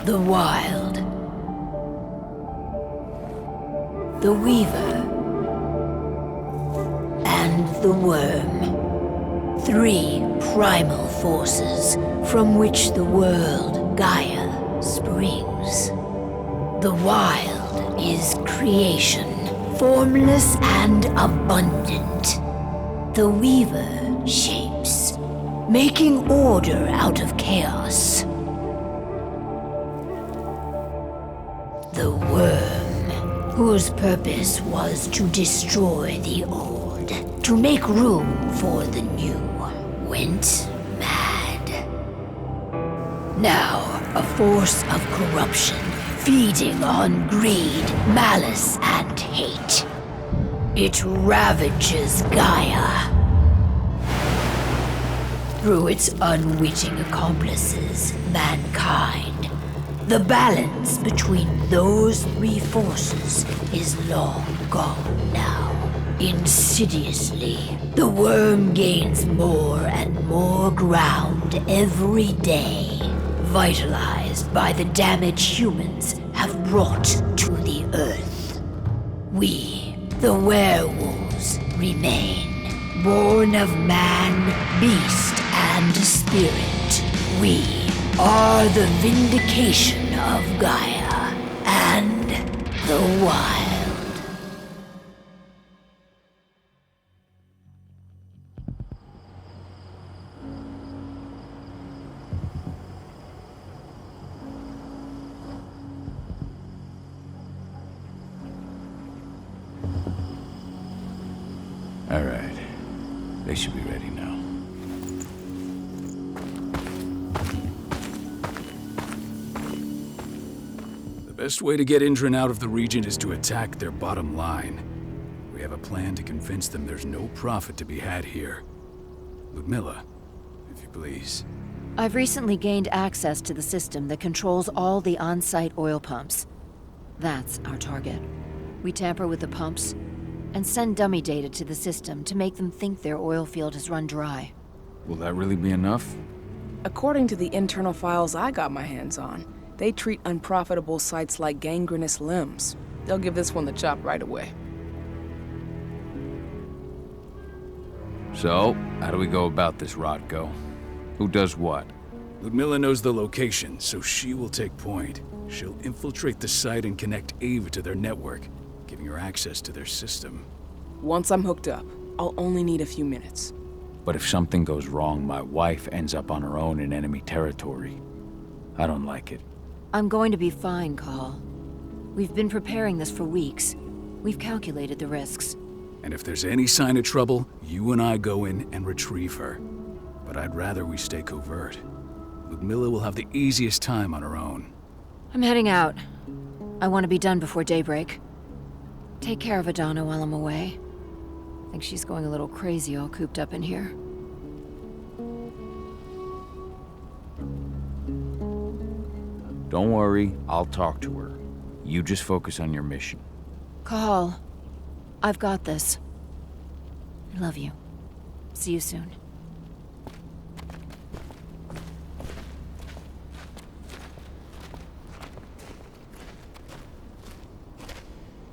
The Wild. The Weaver. And the Worm. 3 primal forces from which the world, Gaia, springs. The Wild is creation, formless and abundant. The Weaver shapes, making order out of chaos. The Worm, whose purpose was to destroy the old, to make room for the new, went mad. Now, a force of corruption, feeding on greed, malice, and hate. It ravages Gaia. Through its unwitting accomplices, mankind, the balance between those 3 forces is long gone now. Insidiously, the Worm gains more and more ground every day, vitalized by the damage humans have brought to the Earth. We, the werewolves, remain, born of man, beast, and spirit. We are the vindication of Gaia and the Wild. All right. They should be ready now. The best way to get Indran out of the region is to attack their bottom line. We have a plan to convince them there's no profit to be had here. Ludmilla, if you please. I've recently gained access to the system that controls all the on-site oil pumps. That's our target. We tamper with the pumps and send dummy data to the system to make them think their oil field has run dry. Will that really be enough? According to the internal files I got my hands on, they treat unprofitable sites like gangrenous limbs. They'll give this one the chop right away. So, how do we go about this, Rodko? Who does what? Ludmilla knows the location, so she will take point. She'll infiltrate the site and connect Ava to their network, giving her access to their system. Once I'm hooked up, I'll only need a few minutes. But if something goes wrong, my wife ends up on her own in enemy territory. I don't like it. I'm going to be fine, Call. We've been preparing this for weeks. We've calculated the risks. And if there's any sign of trouble, you and I go in and retrieve her. But I'd rather we stay covert. Ludmilla will have the easiest time on her own. I'm heading out. I want to be done before daybreak. Take care of Adana while I'm away. I think she's going a little crazy all cooped up in here. Don't worry, I'll talk to her. You just focus on your mission. Call. I've got this. I love you. See you soon.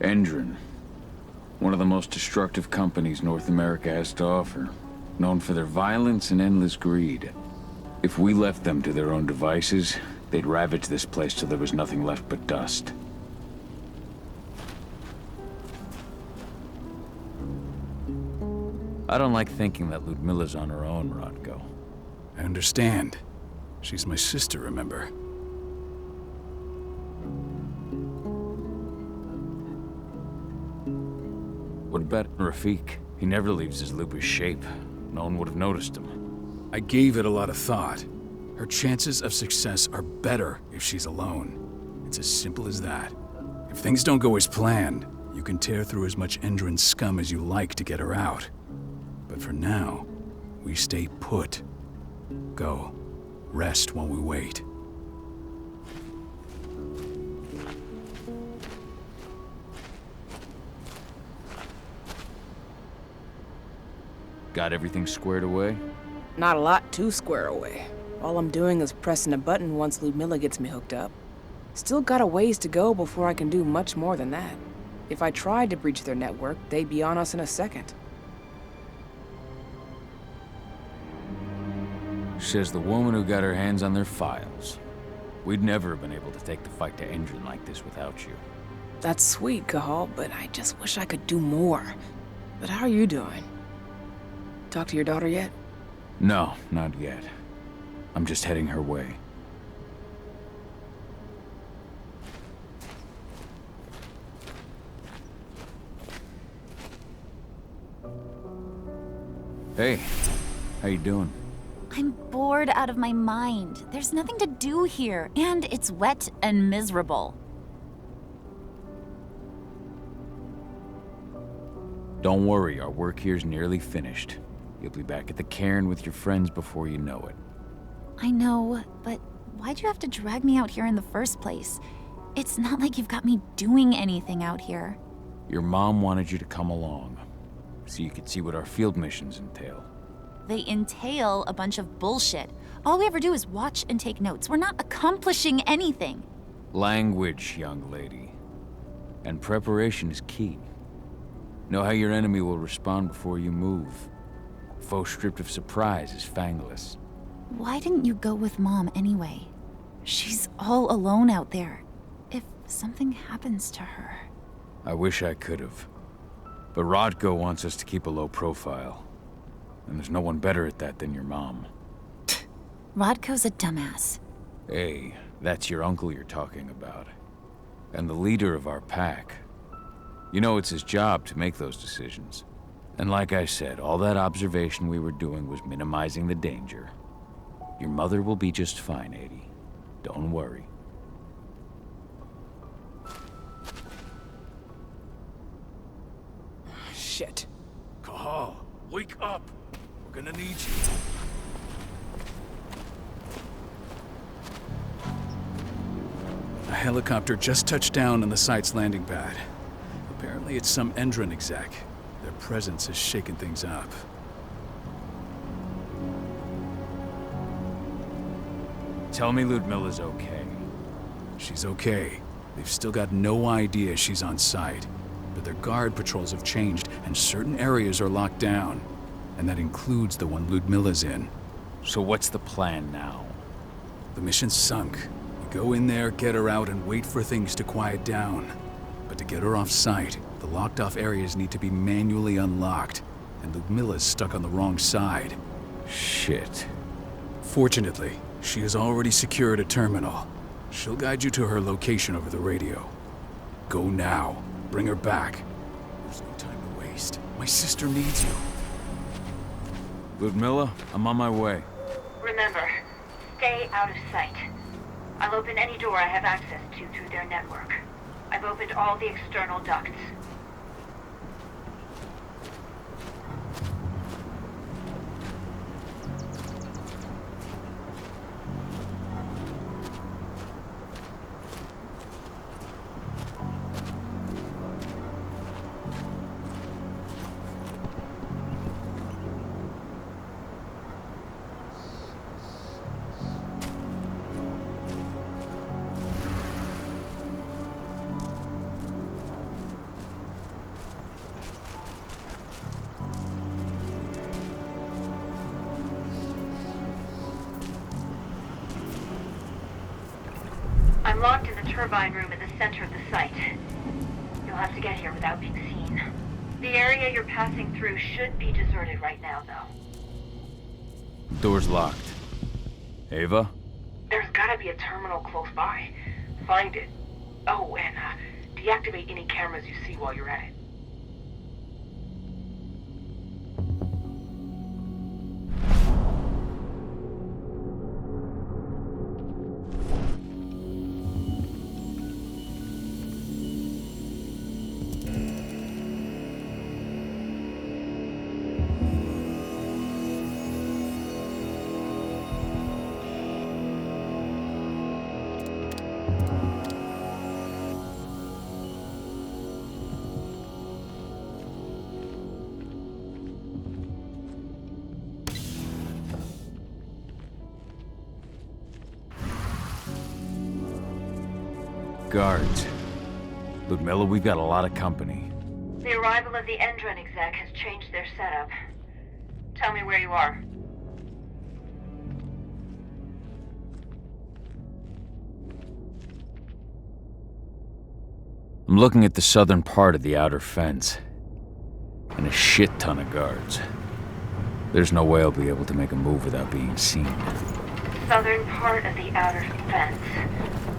Indran. One of the most destructive companies North America has to offer. Known for their violence and endless greed. If we left them to their own devices, they'd ravage this place till there was nothing left but dust. I don't like thinking that Ludmilla's on her own, Rodko. I understand. She's my sister, remember? What about Rafik? He never leaves his lupus shape. No one would have noticed him. I gave it a lot of thought. Her chances of success are better if she's alone. It's as simple as that. If things don't go as planned, you can tear through as much Indran scum as you like to get her out. But for now, we stay put. Go. Rest while we wait. Got everything squared away? Not a lot to square away. All I'm doing is pressing a button once Ludmilla gets me hooked up. Still got a ways to go before I can do much more than that. If I tried to breach their network, they'd be on us in a second. Says the woman who got her hands on their files. We'd never have been able to take the fight to Endron like this without you. That's sweet, Cahal, but I just wish I could do more. But how are you doing? Talk to your daughter yet? No, not yet. I'm just heading her way. Hey, how you doing? I'm bored out of my mind. There's nothing to do here, and it's wet and miserable. Don't worry, our work here's nearly finished. You'll be back at the cairn with your friends before you know it. I know, but why'd you have to drag me out here in the first place? It's not like you've got me doing anything out here. Your mom wanted you to come along, so you could see what our field missions entail. They entail a bunch of bullshit. All we ever do is watch and take notes. We're not accomplishing anything. Language, young lady. And preparation is key. Know how your enemy will respond before you move. Faux stripped of surprise is fangless. Why didn't you go with Mom anyway? She's all alone out there. If something happens to her... I wish I could have. But Rodko wants us to keep a low profile. And there's no one better at that than your mom. Rodko's a dumbass. Hey, that's your uncle you're talking about. And the leader of our pack. You know it's his job to make those decisions. And like I said, all that observation we were doing was minimizing the danger. Your mother will be just fine, Adie. Don't worry. Shit. Cahal, wake up! We're gonna need you. A helicopter just touched down on the site's landing pad. Apparently it's some Endron exec. Their presence has shaken things up. Tell me Ludmilla's okay. She's okay. They've still got no idea she's on site. But their guard patrols have changed, and certain areas are locked down. And that includes the one Ludmilla's in. So what's the plan now? The mission's sunk. You go in there, get her out, and wait for things to quiet down. But to get her off site, the locked-off areas need to be manually unlocked. And Ludmilla's stuck on the wrong side. Shit. Fortunately, she has already secured a terminal. She'll guide you to her location over the radio. Go now. Bring her back. There's no time to waste. My sister needs you. Ludmilla, I'm on my way. Remember, stay out of sight. I'll open any door I have access to through their network. I've opened all the external ducts. I'm locked in the turbine room at the center of the site. You'll have to get here without being seen. The area you're passing through should be deserted right now, though. Door's locked. Ava? There's gotta be a terminal close by. Find it. Oh, and deactivate any cameras you see while you're at it. guards. Ludmilla, we've got a lot of company. The arrival of the Endron exec has changed their setup. Tell me where you are. I'm looking at the southern part of the outer fence. And a shit ton of guards. There's no way I'll be able to make a move without being seen. Southern part of the outer fence.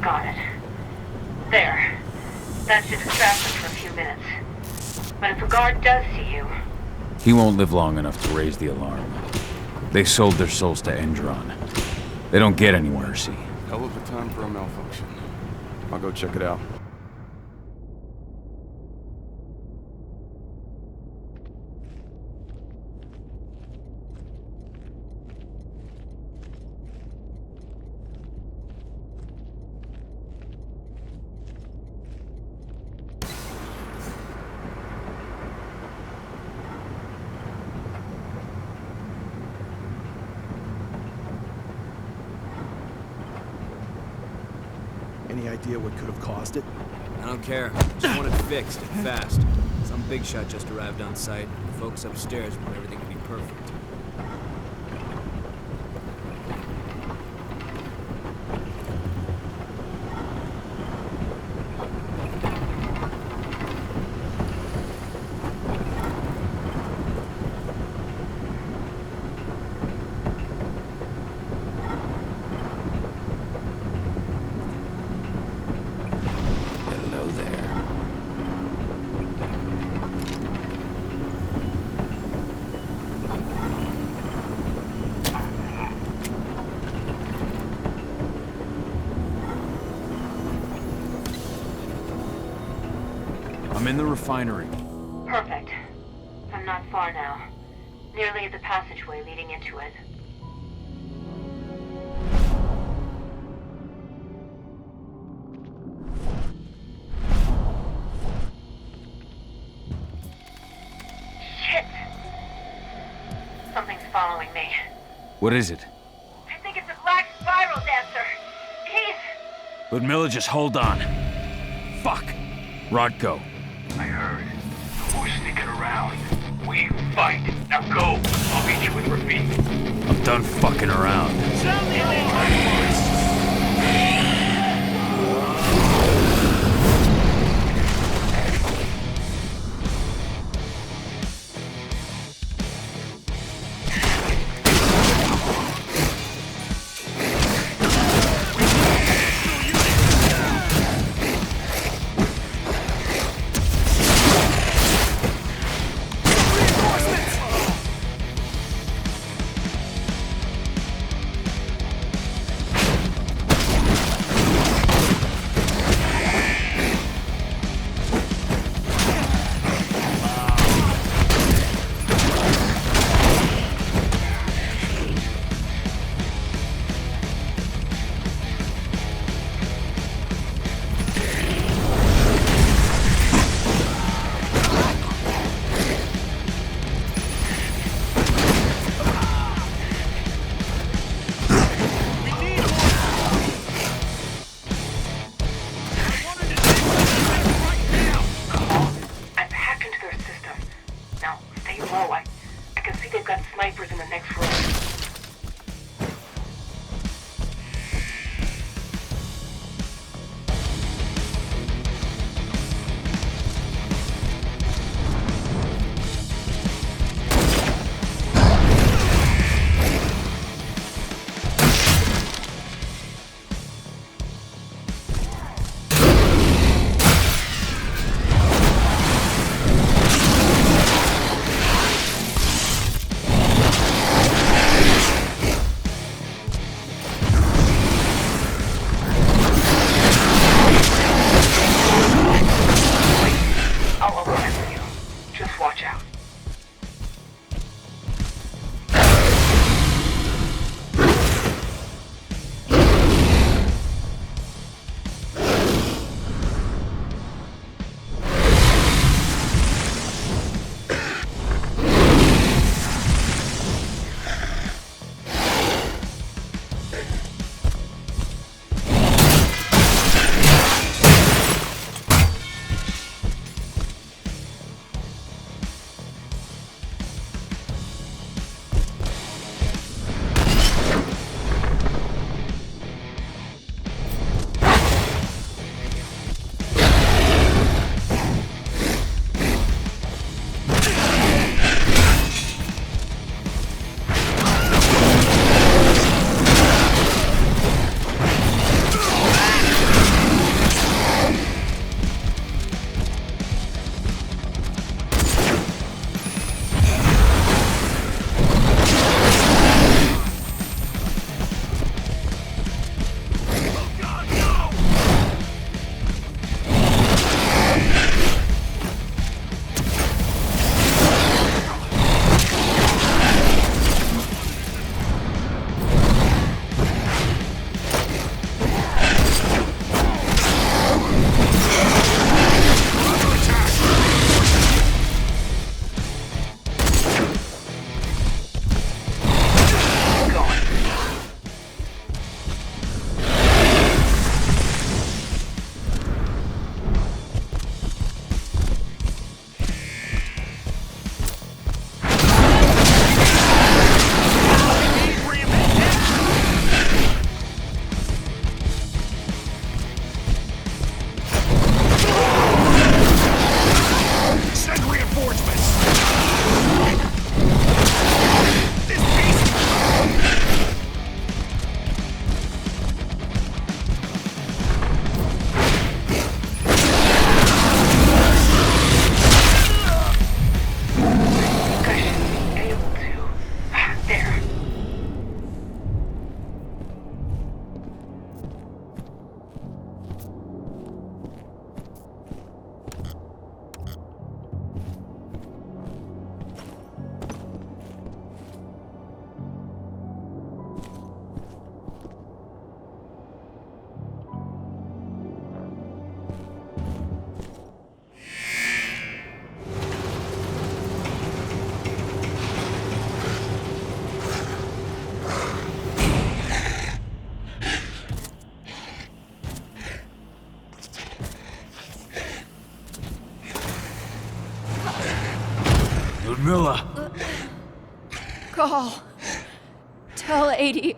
Got it. There. That should distract them for a few minutes. But if a guard does see you... He won't live long enough to raise the alarm. They sold their souls to Endron. They don't get any mercy. Hell of a time for a malfunction. I'll go check it out. Any idea what could have caused it? I don't care. Just want it fixed and fast. Some big shot just arrived on site. The folks upstairs want everything to be perfect. Hello there. I'm in the refinery. Perfect. I'm not far now. Nearly at the passageway leading into it. Shit! Something's following me. What is it? I think it's a black spiral dancer. He's... Ludmilla, just hold on. Fuck. Rodko. I heard. More sneaking around. We fight. Now go. I'll meet you with Rafik. I'm done fucking around. I've hacked into their system. Now, stay low. I can see they've got snipers in the next room. Call. Tell 80.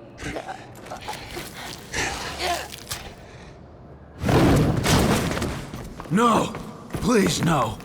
No! Please, no!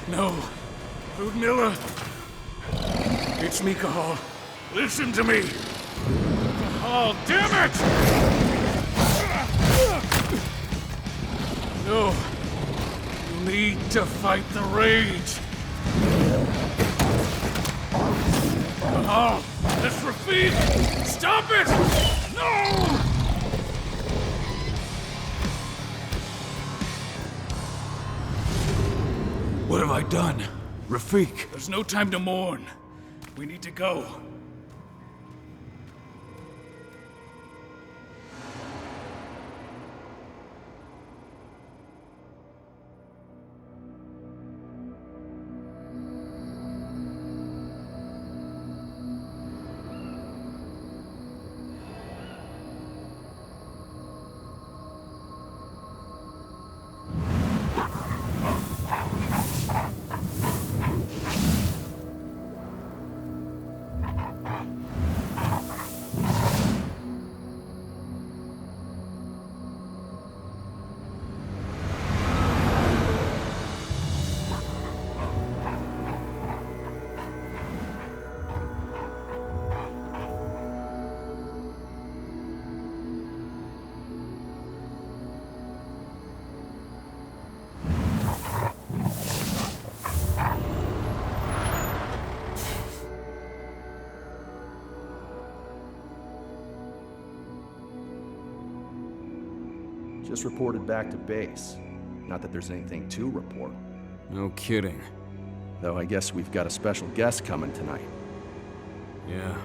No. Ludmilla. It's me, Cahal. Listen to me. Cahal, damn it! No. You need to fight the rage. Cahal, that's Rafik! Stop it! No! What have I done? Rafik! There's no time to mourn. We need to go. Just reported back to base. Not that there's anything to report. No kidding. Though I guess we've got a special guest coming tonight. Yeah,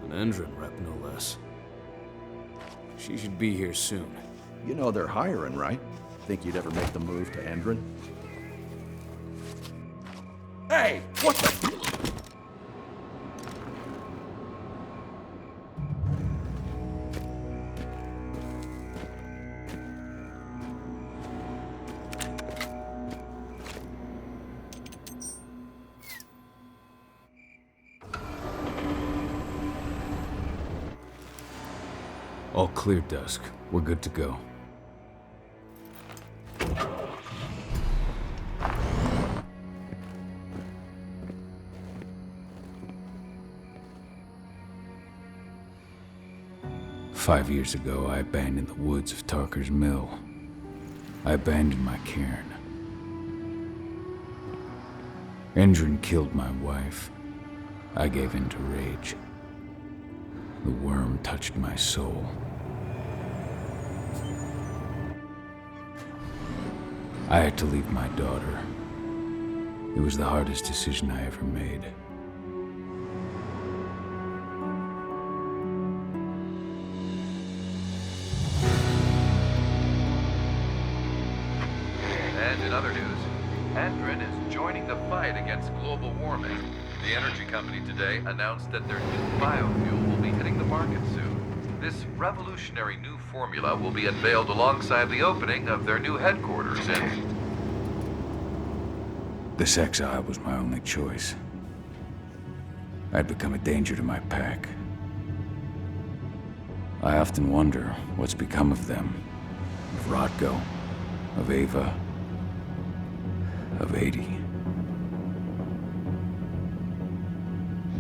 an Endron rep, no less. She should be here soon. You know they're hiring, right? Think you'd ever make the move to Endron? Hey! What the... All clear, Dusk. We're good to go. Five years ago, I abandoned the woods of Tarker's Mill. I abandoned my cairn. Endron killed my wife. I gave in to rage. The worm touched my soul. I had to leave my daughter. It was the hardest decision I ever made. fight against global warming. The energy company today announced that their new biofuel will be hitting the market soon. This revolutionary new formula will be unveiled alongside the opening of their new headquarters in... This exile was my only choice. I'd become a danger to my pack. I often wonder what's become of them. Of Rotko, of Ava, of 80.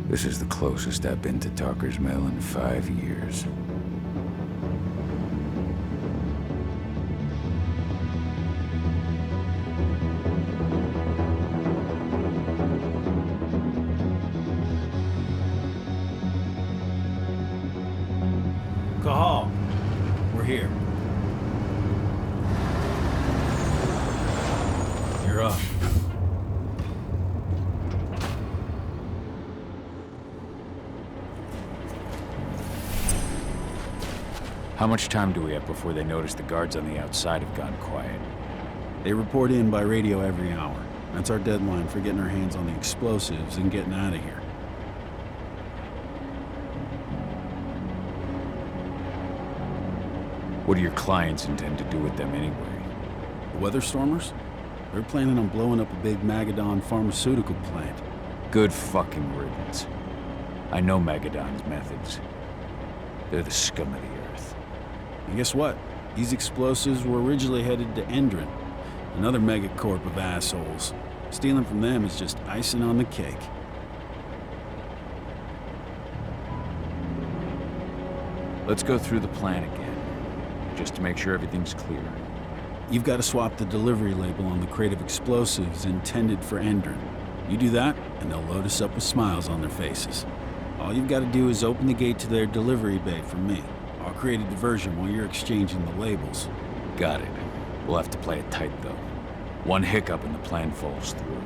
This is the closest I've been to Talker's Mill in 5 years. Cahal, we're here. You're up. How much time do we have before they notice the guards on the outside have gone quiet? They report in by radio every hour. That's our deadline for getting our hands on the explosives and getting out of here. What do your clients intend to do with them anyway? The Weatherstormers? They're planning on blowing up a big Magadon pharmaceutical plant. Good fucking riddance. I know Magadon's methods. They're the scum of the earth. And guess what? These explosives were originally headed to Endron, another megacorp of assholes. Stealing from them is just icing on the cake. Let's go through the plan again, just to make sure everything's clear. You've got to swap the delivery label on the crate of explosives intended for Endron. You do that, and they'll load us up with smiles on their faces. All you've got to do is open the gate to their delivery bay for me. I'll create a diversion while you're exchanging the labels. Got it. We'll have to play it tight, though. One hiccup and the plan falls through.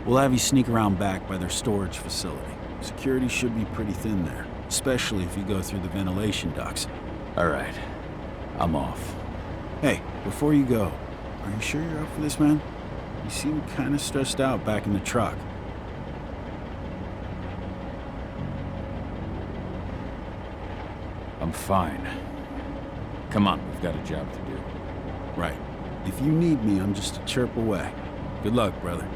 We'll have you sneak around back by their storage facility. Security should be pretty thin there, especially if you go through the ventilation ducts. All right. I'm off. Hey, before you go, are you sure you're up for this, man? You seem kind of stressed out back in the truck. I'm fine. Come on, we've got a job to do. Right. If you need me, I'm just a chirp away. Good luck, brother.